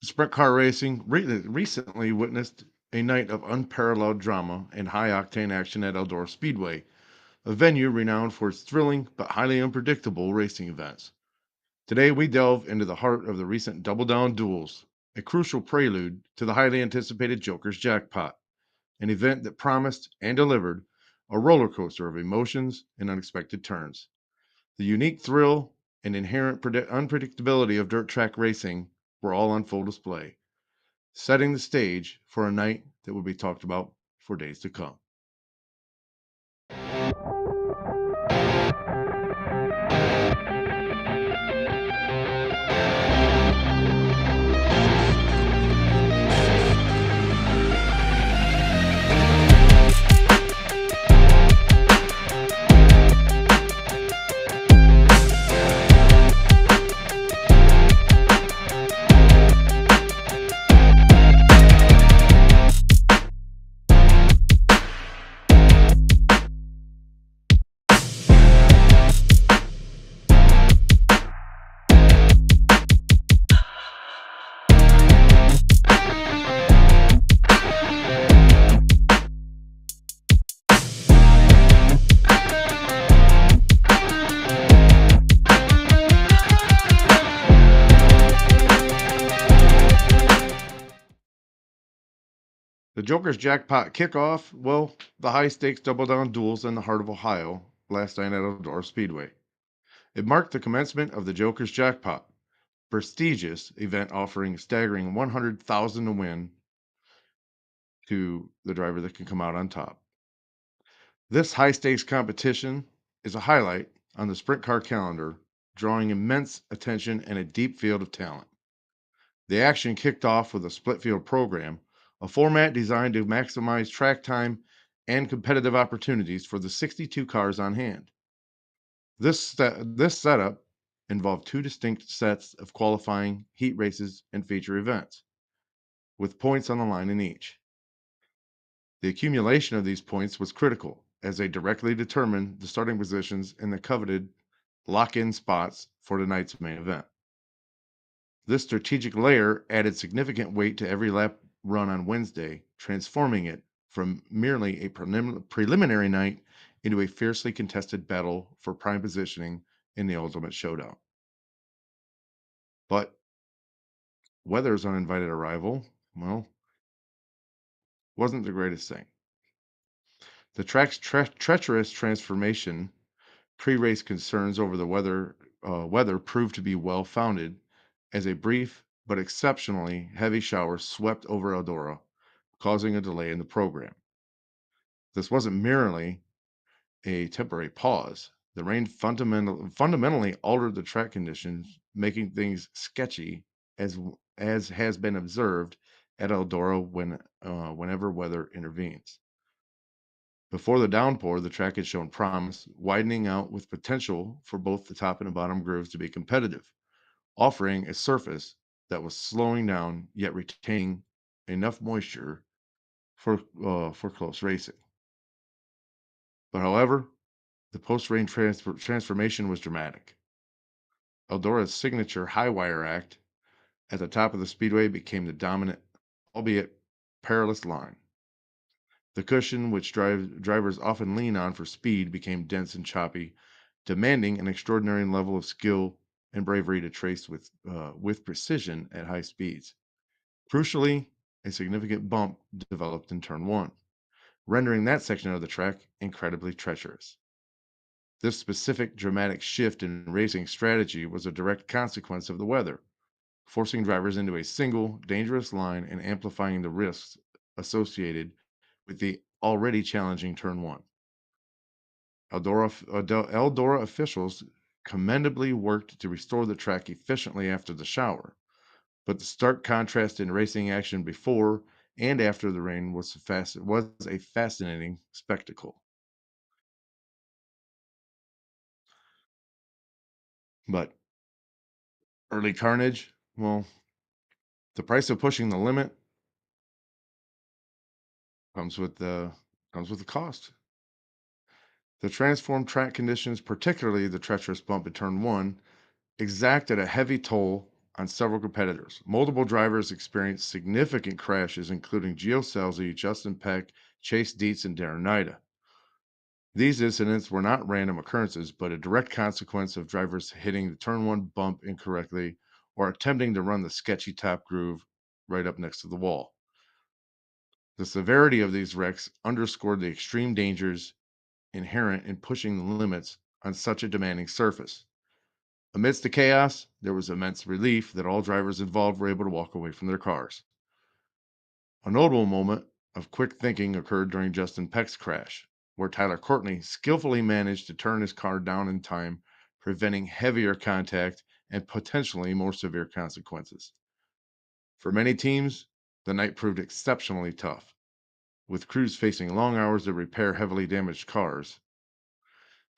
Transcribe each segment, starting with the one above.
Sprint car racing recently witnessed a night of unparalleled drama and high octane action at Eldora Speedway, a venue renowned for its thrilling but highly unpredictable racing events. Today, we delve into the heart of the recent Down Duels, a crucial prelude to the highly anticipated Joker's Jackpot, an event that promised and delivered a roller coaster of emotions and unexpected turns. The unique thrill and inherent unpredictability of dirt track racing were all on full display, setting the stage for a night that will be talked about for days to come. The Joker's Jackpot kickoff, well, the high stakes double down duels in the heart of Ohio last night at Eldora Speedway. It marked the commencement of the Joker's Jackpot, prestigious event offering a staggering 100,000 to win to the driver that can come out on top. This high stakes competition is a highlight on the sprint car calendar, drawing immense attention and a deep field of talent. The action kicked off with a split field program, a format designed to maximize track time and competitive opportunities for the 62 cars on hand. This setup involved two distinct sets of qualifying, heat races, and feature events, with points on the line in each. The accumulation of these points was critical, as they directly determined the starting positions in the coveted lock-in spots for tonight's main event. This strategic layer added significant weight to every lap run on Wednesday, transforming it from merely a preliminary night into a fiercely contested battle for prime positioning in the ultimate showdown. But weather's uninvited arrival, well, wasn't the greatest thing. The track's treacherous transformation, pre-race concerns over the weather proved to be well founded, as a brief but exceptionally heavy shower swept over Eldora, causing a delay in the program. This wasn't merely a temporary pause. The rain fundamentally altered the track conditions, making things sketchy, as as has been observed at Eldora whenever weather intervenes. Before the downpour, the track had shown promise, widening out with potential for both the top and the bottom grooves to be competitive, offering a surface that was slowing down yet retaining enough moisture for close racing. But however, the post-rain transformation was dramatic. Eldora's signature high wire act at the top of the speedway became the dominant, albeit perilous line. The cushion, which drivers often lean on for speed, became dense and choppy, demanding an extraordinary level of skill and bravery to trace with precision at high speeds. Crucially, a significant bump developed in turn one, rendering that section of the track incredibly treacherous. This specific dramatic shift in racing strategy was a direct consequence of the weather, forcing drivers into a single, dangerous line and amplifying the risks associated with the already challenging turn one. Eldora officials commendably worked to restore the track efficiently after the shower, but the stark contrast in racing action before and after the rain was a fascinating spectacle. But early carnage, well, the price of pushing the limit comes with the cost. The transformed track conditions, particularly the treacherous bump at turn one, exacted a heavy toll on several competitors. Multiple drivers experienced significant crashes, including Gio Scelzi, Justin Peck, Chase Dietz, and Darren Nida. These incidents were not random occurrences, but a direct consequence of drivers hitting the turn one bump incorrectly or attempting to run the sketchy top groove right up next to the wall. The severity of these wrecks underscored the extreme dangers inherent in pushing the limits on such a demanding surface. Amidst the chaos, there was immense relief that all drivers involved were able to walk away from their cars. A notable moment of quick thinking occurred during Justin Peck's crash, where Tyler Courtney skillfully managed to turn his car down in time, preventing heavier contact and potentially more severe consequences. For many teams, the night proved exceptionally tough, with crews facing long hours to repair heavily damaged cars.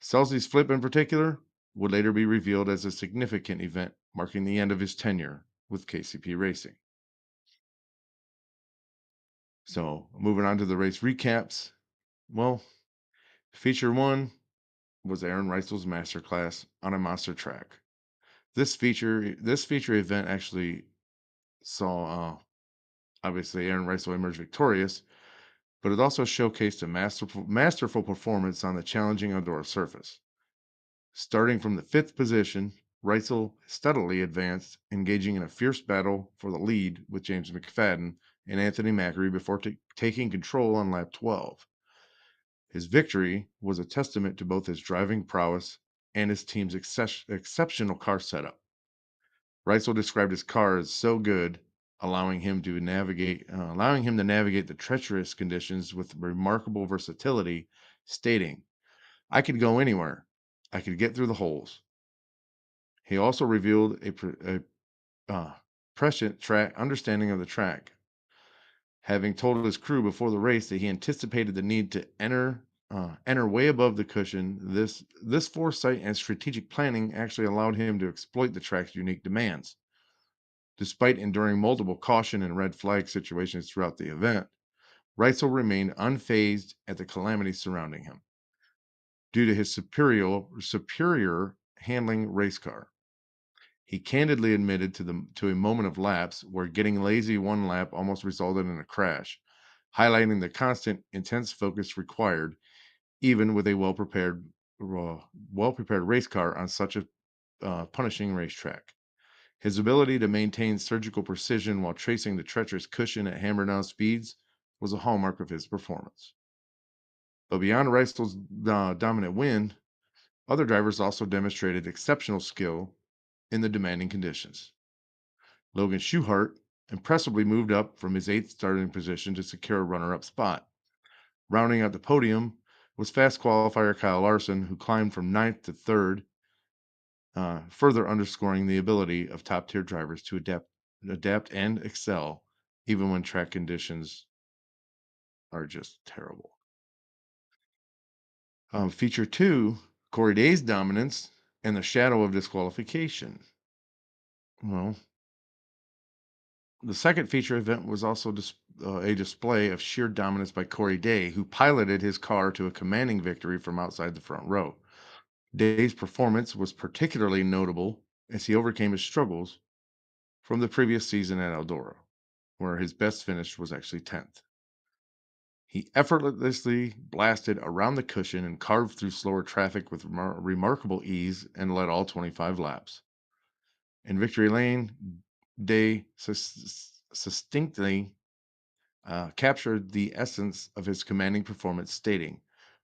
Scelzi's flip in particular would later be revealed as a significant event marking the end of his tenure with KCP Racing. So, moving on to the race recaps. Well, feature one was Aaron Reisel's masterclass on a monster track. This feature event actually saw obviously Aaron Reisel emerge victorious, but it also showcased a masterful performance on the challenging Eldora surface. Starting from the fifth position, Reitzel steadily advanced, engaging in a fierce battle for the lead with James McFadden and Anthony Macri before taking control on lap 12. His victory was a testament to both his driving prowess and his team's exceptional car setup. Reitzel described his car as so good, allowing him to navigate the treacherous conditions with remarkable versatility, stating, "I could go anywhere. I could get through the holes." He also revealed a prescient track understanding of the track, having told his crew before the race that he anticipated the need to enter way above the cushion. This foresight and strategic planning actually allowed him to exploit the track's unique demands. Despite enduring multiple caution and red flag situations throughout the event, Reitzel remained unfazed at the calamities surrounding him due to his superior handling race car. He candidly admitted to a moment of lapse where getting lazy one lap almost resulted in a crash, highlighting the constant, intense focus required even with a well prepared race car on such a punishing racetrack. His ability to maintain surgical precision while tracing the treacherous cushion at hammer down speeds was a hallmark of his performance. But beyond Reisel's dominant win, other drivers also demonstrated exceptional skill in the demanding conditions. Logan Schuchart impressively moved up from his eighth starting position to secure a runner-up spot. Rounding out the podium was fast qualifier Kyle Larson, who climbed from ninth to third, further underscoring the ability of top-tier drivers to adapt and excel, even when track conditions are just terrible. Feature two, Corey Day's dominance and the shadow of disqualification. Well, the second feature event was also a display of sheer dominance by Corey Day, who piloted his car to a commanding victory from outside the front row. Day's performance was particularly notable as he overcame his struggles from the previous season at Eldora, where his best finish was actually 10th. He effortlessly blasted around the cushion and carved through slower traffic with remarkable ease and led all 25 laps. In Victory Lane, Day succinctly captured the essence of his commanding performance, stating,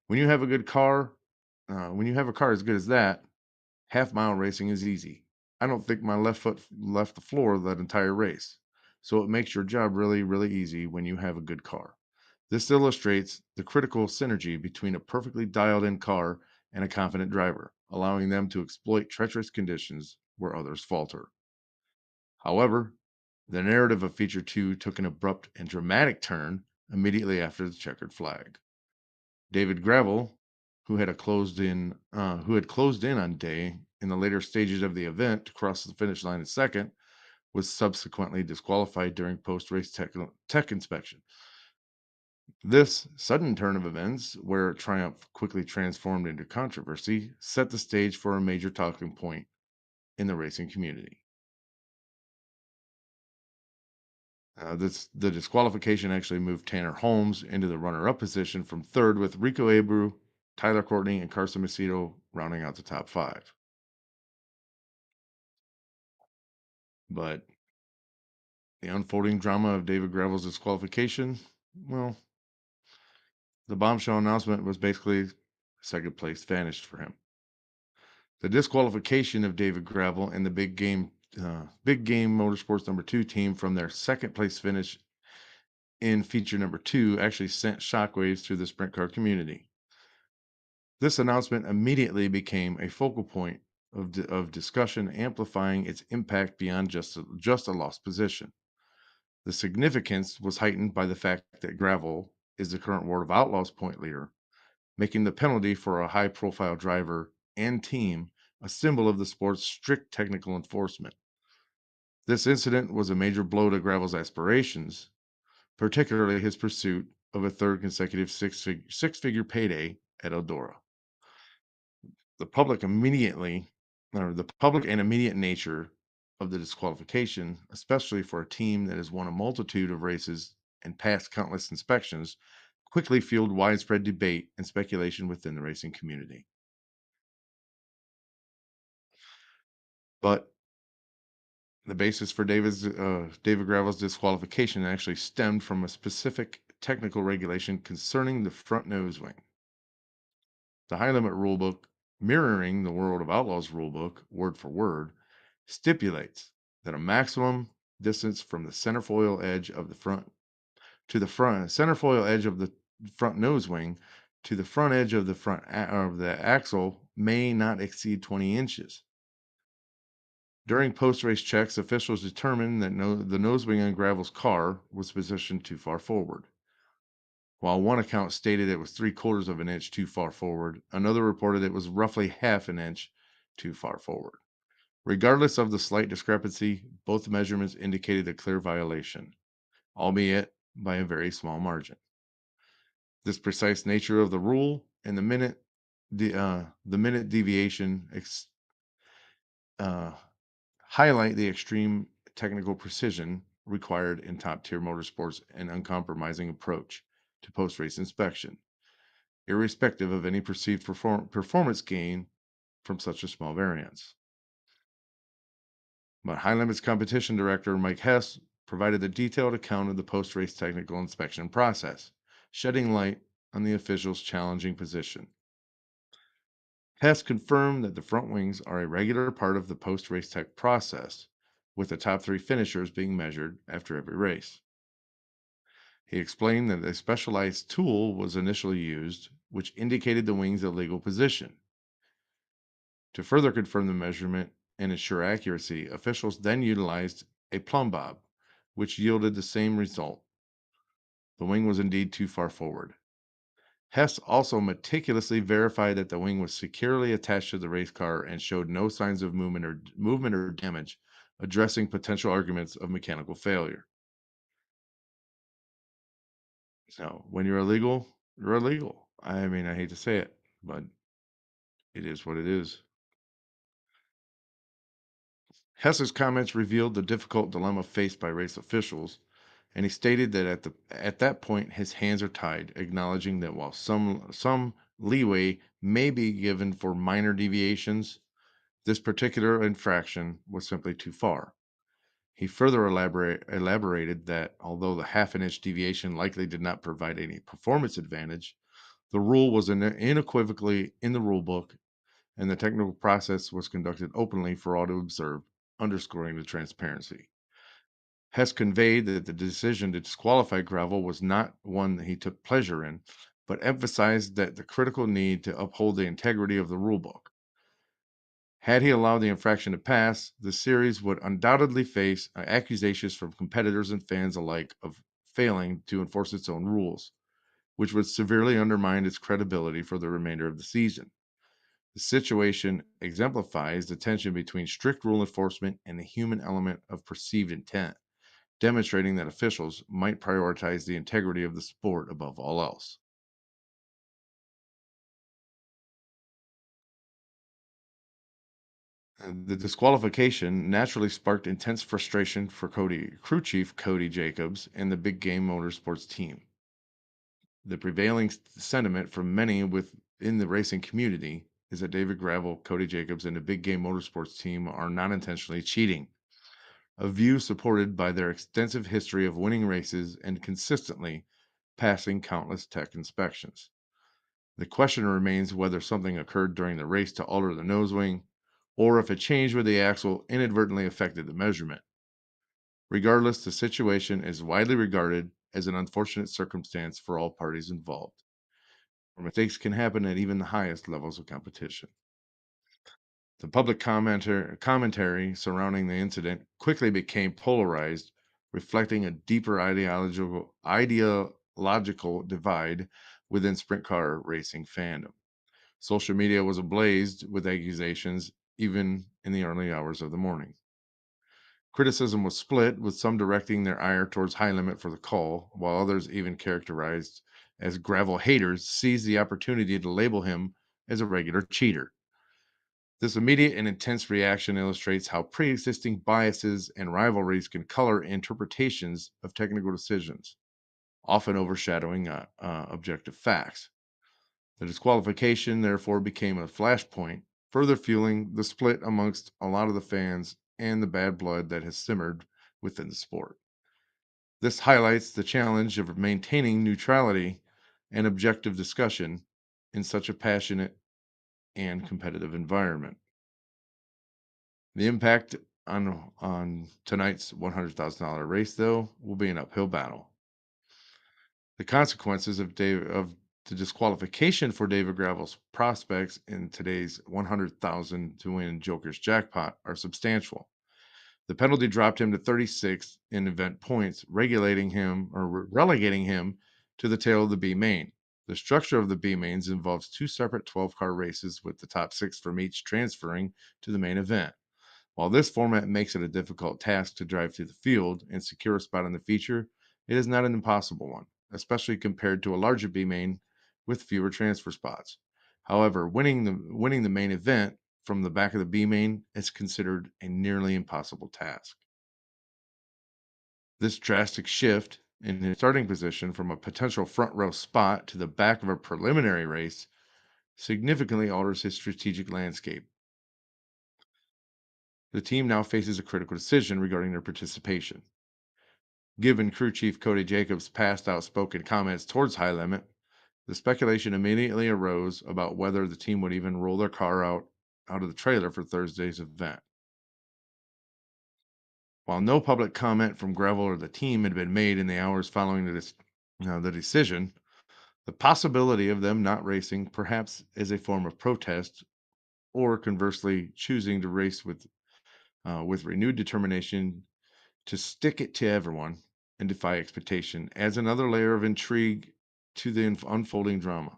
when you have a car as good as that, half-mile racing is easy. I don't think my left foot left the floor that entire race. So it makes your job really, really easy when you have a good car. This illustrates the critical synergy between a perfectly dialed-in car and a confident driver, allowing them to exploit treacherous conditions where others falter. However, the narrative of Feature 2 took an abrupt and dramatic turn immediately after the checkered flag. David Gravel, who had closed in on Day in the later stages of the event to cross the finish line in second, was subsequently disqualified during post-race tech inspection. This sudden turn of events, where triumph quickly transformed into controversy, set the stage for a major talking point in the racing community. The disqualification actually moved Tanner Holmes into the runner-up position from third, with Rico Abreu, Tyler Courtney, and Carson Macedo rounding out the top five. But the unfolding drama of David Gravel's disqualification, well, the bombshell announcement was basically second place vanished for him. The disqualification of David Gravel and the Big Game Motorsports number 2 team from their second place finish in feature number 2 actually sent shockwaves through the sprint car community. This announcement immediately became a focal point of discussion, amplifying its impact beyond just a lost position. The significance was heightened by the fact that Gravel is the current World of Outlaws point leader, making the penalty for a high-profile driver and team a symbol of the sport's strict technical enforcement. This incident was a major blow to Gravel's aspirations, particularly his pursuit of a third consecutive six-figure payday at Eldora. The public immediately, or the public and immediate nature of the disqualification, especially for a team that has won a multitude of races and passed countless inspections, quickly fueled widespread debate and speculation within the racing community. But the basis for David Gravel's disqualification actually stemmed from a specific technical regulation concerning the front nose wing. The high limit rulebook, mirroring the World of Outlaws rulebook word for word, stipulates that a maximum distance from the centerfoil edge of the front to the front centerfoil edge of the front nose wing to the front edge of the of the axle may not exceed 20 inches. During post-race checks, officials determined that the nose wing on Gravel's car was positioned too far forward. While one account stated it was 3/4 of an inch too far forward, another reported it was roughly half an inch too far forward. Regardless of the slight discrepancy, both measurements indicated a clear violation, albeit by a very small margin. This precise nature of the rule and the minute deviation uh, highlight the extreme technical precision required in top-tier motorsports and uncompromising approach to post-race inspection, irrespective of any perceived performance gain from such a small variance. But High Limits Competition Director Mike Hess provided a detailed account of the post-race technical inspection process, shedding light on the official's challenging position. Hess confirmed that the front wings are a regular part of the post-race tech process, with the top 3 finishers being measured after every race. He explained that a specialized tool was initially used, which indicated the wing's illegal position. To further confirm the measurement and ensure accuracy, officials then utilized a plumb bob, which yielded the same result. The wing was indeed too far forward. Hess also meticulously verified that the wing was securely attached to the race car and showed no signs of movement or damage, addressing potential arguments of mechanical failure. So, when you're illegal, you're illegal. I mean, I hate to say it, but it is what it is. Hess's comments revealed the difficult dilemma faced by race officials, and he stated that at that point his hands are tied, acknowledging that while some leeway may be given for minor deviations, this particular infraction was simply too far. He further elaborated that although the half an inch deviation likely did not provide any performance advantage, the rule was unequivocally in the rule book, and the technical process was conducted openly for all to observe, underscoring the transparency. Hess conveyed that the decision to disqualify Gravel was not one that he took pleasure in, but emphasized that the critical need to uphold the integrity of the rulebook. Had he allowed the infraction to pass, the series would undoubtedly face accusations from competitors and fans alike of failing to enforce its own rules, which would severely undermine its credibility for the remainder of the season. The situation exemplifies the tension between strict rule enforcement and the human element of perceived intent, demonstrating that officials might prioritize the integrity of the sport above all else. The disqualification naturally sparked intense frustration for crew chief Cody Jacobs and the Big Game Motorsports team. The prevailing sentiment from many within the racing community is that David Gravel, Cody Jacobs, and the Big Game Motorsports team are not intentionally cheating, a view supported by their extensive history of winning races and consistently passing countless tech inspections. The question remains whether something occurred during the race to alter the nose wing, or if a change with the axle inadvertently affected the measurement. Regardless, the situation is widely regarded as an unfortunate circumstance for all parties involved, where mistakes can happen at even the highest levels of competition. The public commentary surrounding the incident quickly became polarized, reflecting a deeper ideological divide within sprint car racing fandom. Social media was ablaze with accusations even in the early hours of the morning. Criticism was split, with some directing their ire towards High Limit for the call, while others, even characterized as gravel haters, seized the opportunity to label him as a regular cheater. This immediate and intense reaction illustrates how pre existing biases and rivalries can color interpretations of technical decisions, often overshadowing objective facts. The disqualification, therefore, became a flashpoint, further fueling the split amongst a lot of the fans and the bad blood that has simmered within the sport. This highlights the challenge of maintaining neutrality and objective discussion in such a passionate and competitive environment. The impact on tonight's $100,000 race, though, will be an uphill battle. The consequences of the disqualification for David Gravel's prospects in today's 100,000 to win Joker's jackpot are substantial. The penalty dropped him to 36th in event points, relegating him to the tail of the B main. The structure of the B mains involves two separate 12-car races with the top six from each transferring to the main event. While this format makes it a difficult task to drive through the field and secure a spot in the feature, it is not an impossible one, especially compared to a larger B main with fewer transfer spots. However, winning the main event from the back of the B main is considered a nearly impossible task. This drastic shift in his starting position from a potential front row spot to the back of a preliminary race significantly alters his strategic landscape. The team now faces a critical decision regarding their participation. Given crew chief Cody Jacobs' past outspoken comments towards High Limit, the speculation immediately arose about whether the team would even roll their car out of the trailer for Thursday's event. While no public comment from Gravel or the team had been made in the hours following the decision, the possibility of them not racing, perhaps as a form of protest, or conversely choosing to race with renewed determination to stick it to everyone and defy expectation, adds another layer of intrigue to the unfolding drama.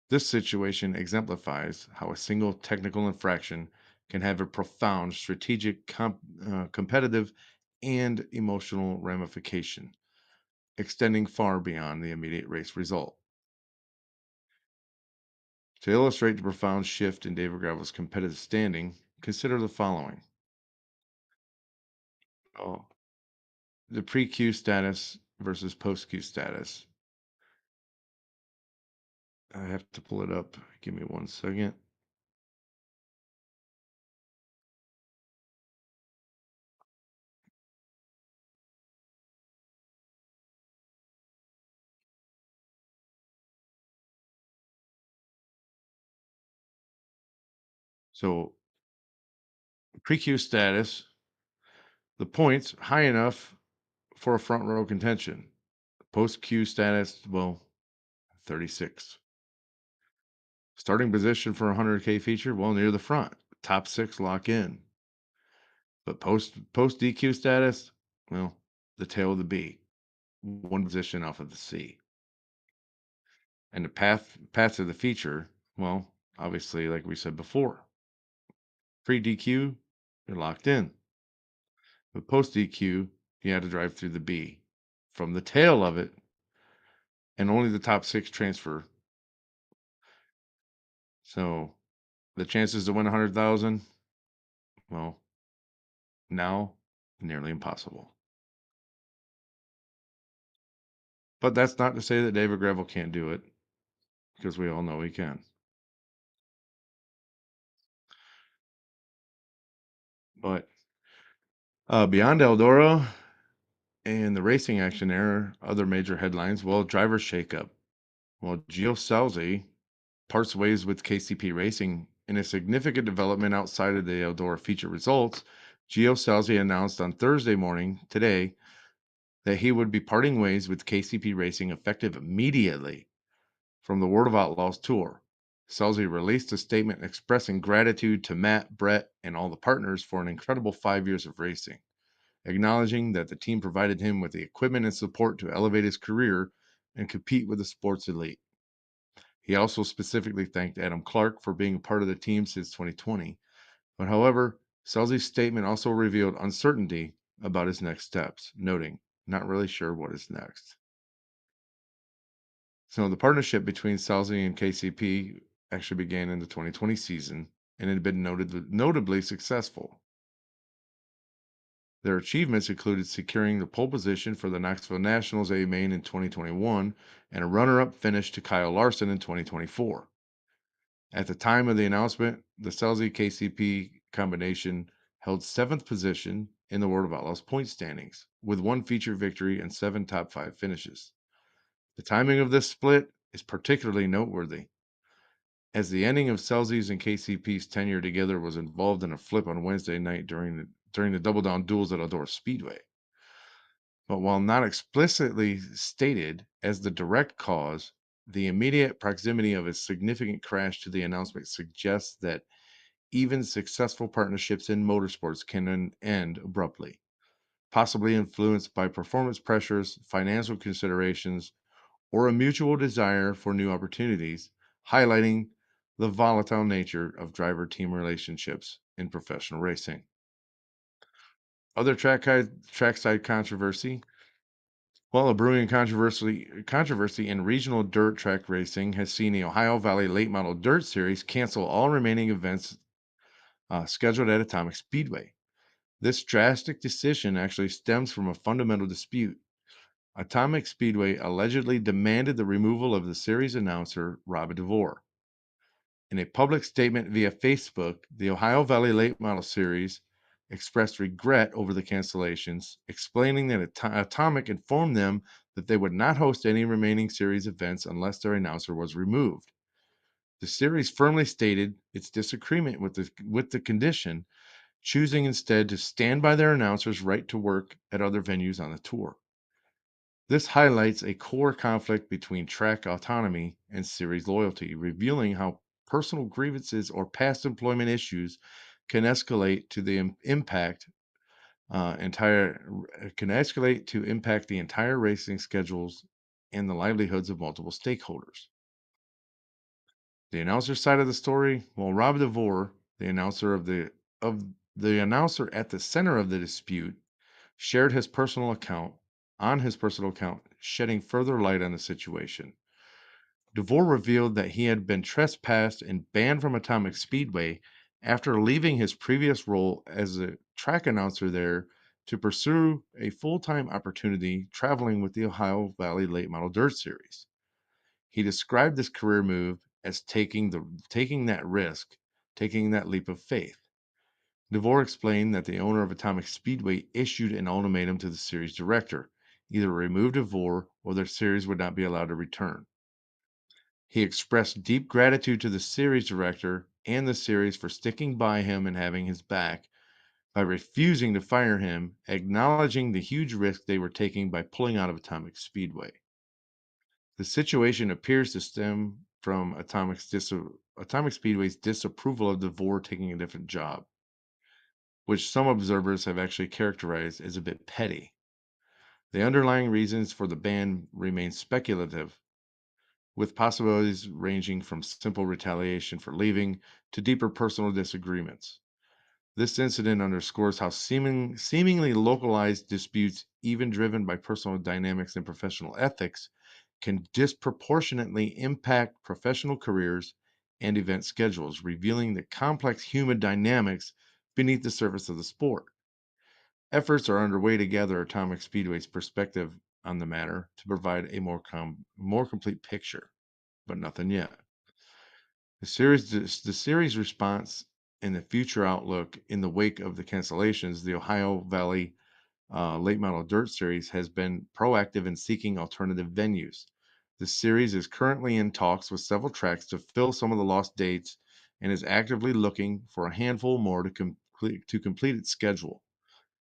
This situation exemplifies how a single technical infraction can have a profound strategic, competitive, and emotional ramification, extending far beyond the immediate race result. To illustrate the profound shift in David Gravel's competitive standing, consider the following. Oh, the pre-Q status versus post-Q status. I have to pull it up. Give me 1 second. So, pre-Q status, the points high enough for a front row contention. Post Q status, well, 36. Starting position for a 100K feature, well, near the front. Top six lock in. But post DQ status, well, the tail of the B, one position off of the C. And the path to the feature, well, obviously, like we said before, pre DQ, you're locked in. But post DQ, you had to drive through the B. From the tail of it, and only the top six transfer. So the chances to win 100,000, Well, now nearly impossible. But that's not to say that David Gravel can't do it, because we all know he can. But beyond Eldora and the racing action there, other major headlines. Well, driver shakeup. Well, Gio Salzi parts ways with KCP Racing in a significant development outside of the Eldora feature results. Gio Salzi announced on Thursday morning today that he would be parting ways with KCP Racing effective immediately from the World of Outlaws tour. Selzy released a statement expressing gratitude to Matt, Brett, and all the partners for an incredible 5 years of racing, acknowledging that the team provided him with the equipment and support to elevate his career and compete with the sports elite. He also specifically thanked Adam Clark for being a part of the team since 2020. But however, Selzy's statement also revealed uncertainty about his next steps, noting, not really sure what is next. So the partnership between Salzi and KCP actually began in the 2020 season and had been notably successful. Their achievements included securing the pole position for the Knoxville Nationals A Main in 2021 and a runner-up finish to Kyle Larson in 2024. At the time of the announcement, the Salzi KCP combination held seventh position in the World of Outlaws point standings, with one feature victory and 7 top 5 finishes. The timing of this split is particularly noteworthy, as the ending of Selzy's and KCP's tenure together was involved in a flip on Wednesday night during the Down Duels at Eldora Speedway. But while not explicitly stated as the direct cause, the immediate proximity of a significant crash to the announcement suggests that even successful partnerships in motorsports can end abruptly, possibly influenced by performance pressures, financial considerations, or a mutual desire for new opportunities, highlighting the volatile nature of driver team relationships in professional racing. Other trackside controversy. Well, a brewing controversy in regional dirt track racing has seen the Ohio Valley Late Model Dirt Series cancel all remaining events scheduled at Atomic Speedway. This drastic decision actually stems from a fundamental dispute. Atomic Speedway allegedly demanded the removal of the series announcer, Rob DeVore. In a public statement via Facebook, the Ohio Valley Late Model Series expressed regret over the cancellations, explaining that Atomic informed them that they would not host any remaining series events unless their announcer was removed. The series firmly stated its disagreement with the condition, choosing instead to stand by their announcer's right to work at other venues on the tour. This highlights a core conflict between track autonomy and series loyalty, revealing how personal grievances or past employment issues can escalate to the impact entire can escalate to impact the entire racing schedules and the livelihoods of multiple stakeholders. The announcer side of the story, well, Rob DeVore, of the announcer at the center of the dispute, shared his personal account, shedding further light on the situation. DeVore revealed that he had been trespassed and banned from Atomic Speedway after leaving his previous role as a track announcer there to pursue a full-time opportunity traveling with the Ohio Valley Late Model Dirt Series. He described this career move as taking that risk, taking that leap of faith. DeVore explained that the owner of Atomic Speedway issued an ultimatum to the series director: either remove DeVore or their series would not be allowed to return. He expressed deep gratitude to the series director and the series for sticking by him and having his back by refusing to fire him, acknowledging the huge risk they were taking by pulling out of Atomic Speedway. The situation appears to stem from Atomic Speedway's disapproval of DeVore taking a different job, which some observers have actually characterized as a bit petty. The underlying reasons for the ban remain speculative, with possibilities ranging from simple retaliation for leaving to deeper personal disagreements. This incident underscores how seemingly localized disputes, even driven by personal dynamics and professional ethics, can disproportionately impact professional careers and event schedules, revealing the complex human dynamics beneath the surface of the sport. Efforts are underway to gather Atomic Speedway's perspective on the matter to provide a more complete picture, but nothing yet. The series response and the future outlook in the wake of the cancellations, the Ohio Valley Late Model Dirt Series has been proactive in seeking alternative venues. The series is currently in talks with several tracks to fill some of the lost dates and is actively looking for a handful more to complete its schedule.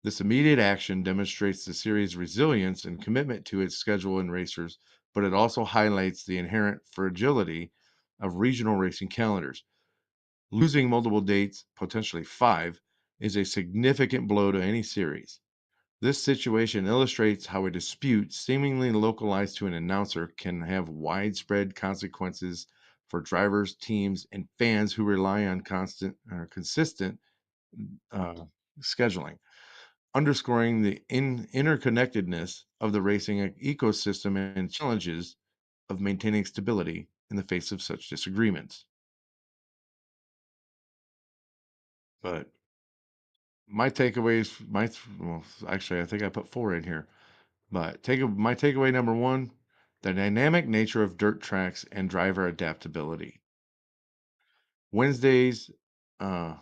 This immediate action demonstrates the series' resilience and commitment to its schedule and racers, but it also highlights the inherent fragility of regional racing calendars. Losing multiple dates, potentially five, is a significant blow to any series. This situation illustrates how a dispute seemingly localized to an announcer can have widespread consequences for drivers, teams, and fans who rely on consistent uh, scheduling, underscoring the interconnectedness of the racing ecosystem and challenges of maintaining stability in the face of such disagreements. But my takeaways, well, actually, I think I put four in here. But my takeaway number one: the dynamic nature of dirt tracks and driver adaptability. Wednesdays, uh,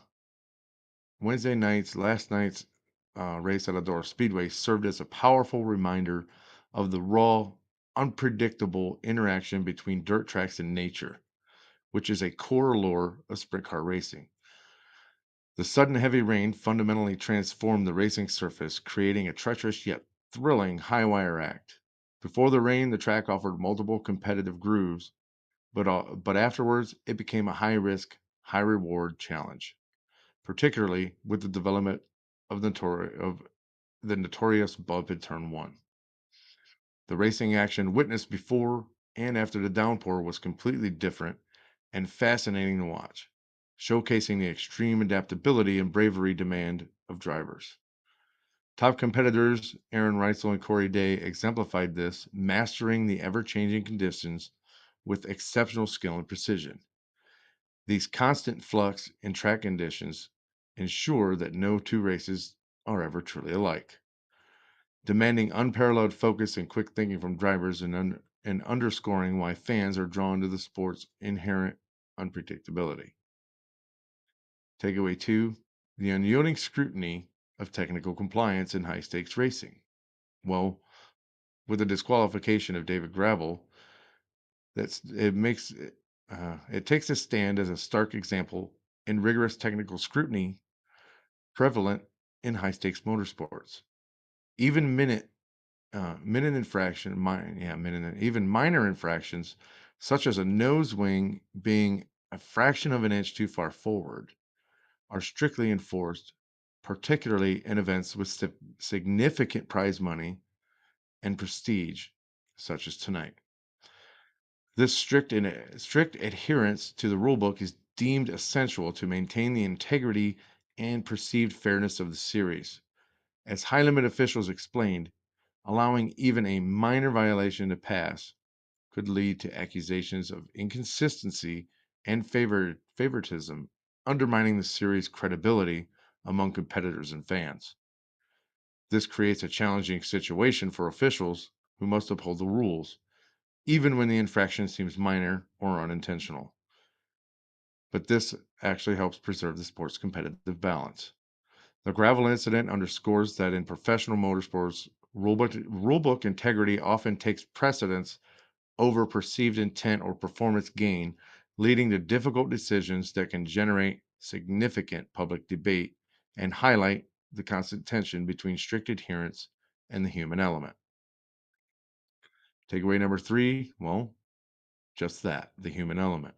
last night's race at Eldora Speedway served as a powerful reminder of the raw, unpredictable interaction between dirt tracks and nature, which is a core allure of sprint car racing. The sudden heavy rain fundamentally transformed the racing surface, creating a treacherous yet thrilling high wire act. Before the rain, the track offered multiple competitive grooves, but afterwards, it became a high risk, high reward challenge, particularly with the development of the notorious bump in turn one. The racing action witnessed before and after the downpour was completely different and fascinating to watch, showcasing the extreme adaptability and bravery demand of drivers. Top competitors Aaron Reitzel and Corey Day exemplified this, mastering the ever changing conditions with exceptional skill and precision. These constant flux in track conditions ensure that no two races are ever truly alike, demanding unparalleled focus and quick thinking from drivers and underscoring why fans are drawn to the sport's inherent unpredictability. Takeaway two: the unyielding scrutiny of technical compliance in high stakes racing. Well, with the disqualification of David Gravel, it takes a stand as a stark example in rigorous technical scrutiny prevalent in high stakes motorsports. Even minute infraction, even minor infractions, such as a nose wing being a fraction of an inch too far forward, are strictly enforced, particularly in events with significant prize money and prestige, such as tonight. This strict adherence to the rulebook is deemed essential to maintain the integrity and perceived fairness of the series. As high limit officials explained, allowing even a minor violation to pass could lead to accusations of inconsistency and favoritism, undermining the series' credibility among competitors and fans. This creates a challenging situation for officials who must uphold the rules, even when the infraction seems minor or unintentional. But this actually helps preserve the sport's competitive balance. The gravel incident underscores that in professional motorsports, rulebook integrity often takes precedence over perceived intent or performance gain, leading to difficult decisions that can generate significant public debate and highlight the constant tension between strict adherence and the human element. Takeaway number three: well, just that, the human element.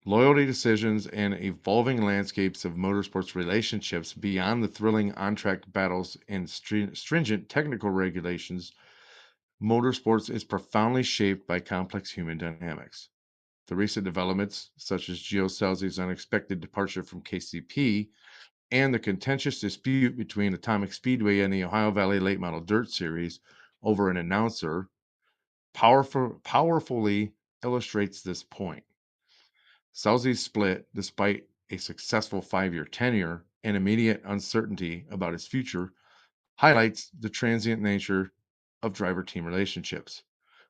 Loyalty decisions and evolving landscapes of motorsports relationships beyond the thrilling on track battles and stringent technical regulations, motorsports is profoundly shaped by complex human dynamics. The recent developments, such as Gio Scelzi's unexpected departure from KCP and the contentious dispute between Atomic Speedway and the Ohio Valley Late Model Dirt Series over an announcer, powerfully illustrates this point. Scelzi's split, despite a successful 5-year tenure, and immediate uncertainty about his future highlights the transient nature of driver team relationships,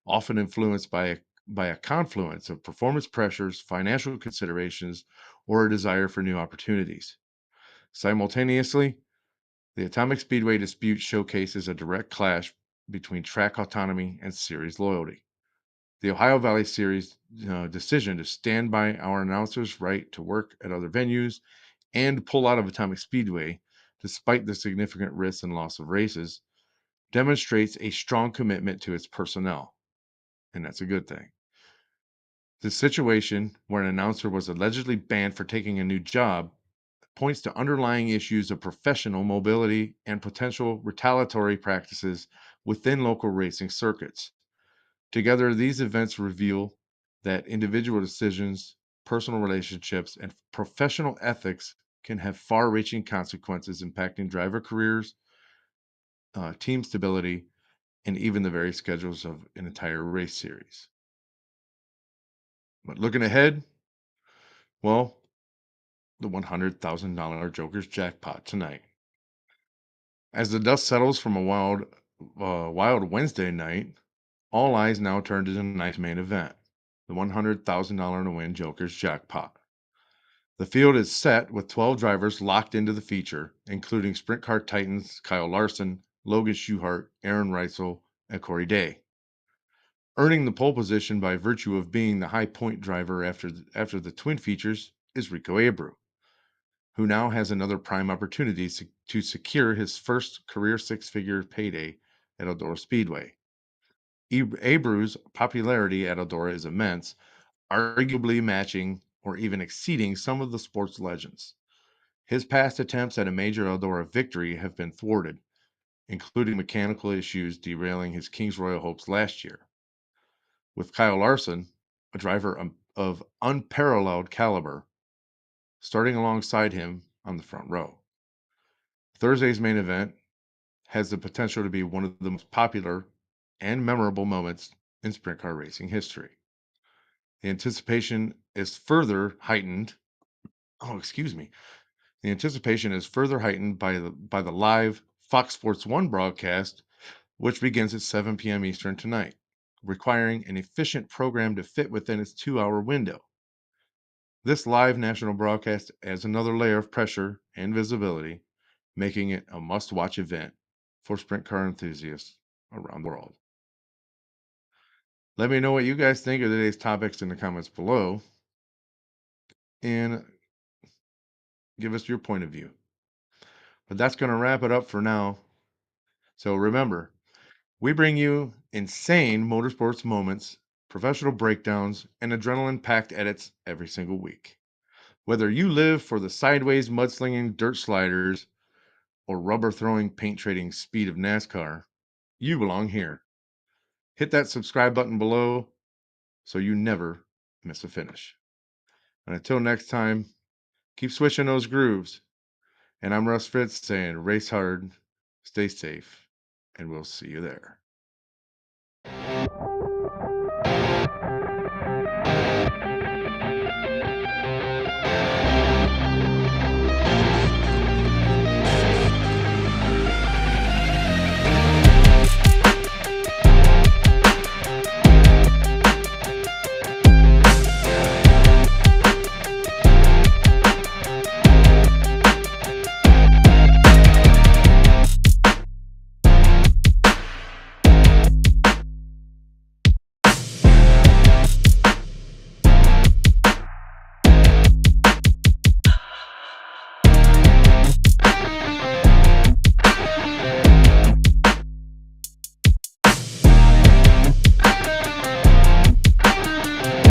often influenced by a confluence of performance pressures, financial considerations, or a desire for new opportunities. Simultaneously, the Atomic Speedway dispute showcases a direct clash between track autonomy and series loyalty. The Ohio Valley Series decision to stand by our announcers' right to work at other venues and pull out of Atomic Speedway, despite the significant risks and loss of races, demonstrates a strong commitment to its personnel, and that's a good thing. The situation where an announcer was allegedly banned for taking a new job points to underlying issues of professional mobility and potential retaliatory practices within local racing circuits. Together, these events reveal that individual decisions, personal relationships, and professional ethics can have far reaching consequences impacting driver careers, team stability, and even the very schedules of an entire race series. But looking ahead, well, the $100,000 Joker's jackpot tonight. As the dust settles from a wild Wednesday night, all eyes now turn to tonight's main event, the $100,000 to win Joker's jackpot. The field is set with 12 drivers locked into the feature, including Sprint Car Titans Kyle Larson, Logan Schuchart, Aaron Reitzel, and Corey Day. Earning the pole position by virtue of being the high point driver after the twin features is Rico Abreu, who now has another prime opportunity to secure his first career six-figure payday at Eldora Speedway. Abreu's popularity at Eldora is immense, arguably matching or even exceeding some of the sport's legends. His past attempts at a major Eldora victory have been thwarted, including mechanical issues derailing his Kings Royal hopes last year. With Kyle Larson, a driver of unparalleled caliber, starting alongside him on the front row. Thursday's main event has the potential to be one of the most popular and memorable moments in sprint car racing history. The anticipation is further heightened. Oh, excuse me. The anticipation is further heightened by the live Fox Sports 1 broadcast, which begins at 7 p.m. Eastern tonight, requiring an efficient program to fit within its 2-hour window. This live national broadcast adds another layer of pressure and visibility, making it a must-watch event for sprint car enthusiasts around the world. Let me know what you guys think of today's topics in the comments below, and give us your point of view. But that's going to wrap it up for now. So remember, we bring you insane motorsports moments, professional breakdowns, and adrenaline-packed edits every single week. Whether you live for the sideways mudslinging dirt sliders or rubber throwing paint trading speed of NASCAR, you belong here. Hit that subscribe button below so you never miss a finish. And until next time, keep switching those grooves. And I'm Russ Fitz saying race hard, stay safe, and we'll see you there.